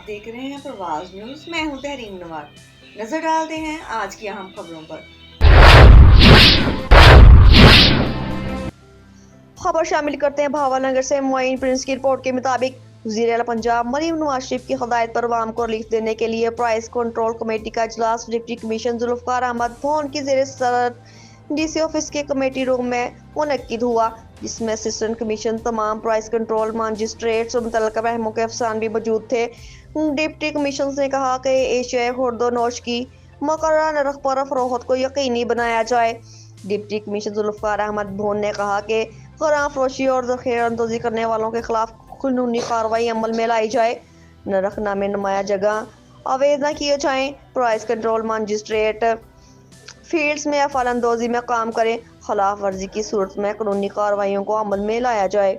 آپ دیکھ رہے ہیں پرواز نیوز. میں ہوں تحریم نواز. نظر ڈالتے ہیں آج کی اہم خبروں پر. خبر شامل کرتے ہیں بھاول نگر سے. معین پرنس کی رپورٹ کے مطابق وزیر اعلیٰ پنجاب مریم نواز شریف کی ہدایت پر عوام کو ریلیف دینے کے لیے پرائز کنٹرول کمیٹی کا اجلاس ڈپٹی کمشنر ذوالفقار احمد بھون کی زیر صدارت ڈی سی آفس کے کمیٹی روم میں منعقد ہوا، جس میں اسسٹنٹ کمشنر، تمام پرائز کنٹرول ماجسٹریٹس اور متعلقہ محکموں کے افسران بھی موجود تھے. ڈپٹی کمشنر نے کہا کہ ایشیائے خورد و نوش کی مقررہ نرخ پر فروخت کو یقینی بنایا جائے. ڈپٹی کمشنر ذوالفقار احمد بھون نے کہا کہ خراب فروشی اور ذخیرہ اندوزی کرنے والوں کے خلاف قانونی کارروائی عمل میں لائی جائے، نرخ نامے نمایاں جگہ اویز نہ کیے جائیں، پرائز کنٹرول ماجسٹریٹ فیلڈز میں افعال اندوزی میں کام کریں، خلاف ورزی کی صورت میں قانونی کارروائیوں کو عمل میں لایا جائے.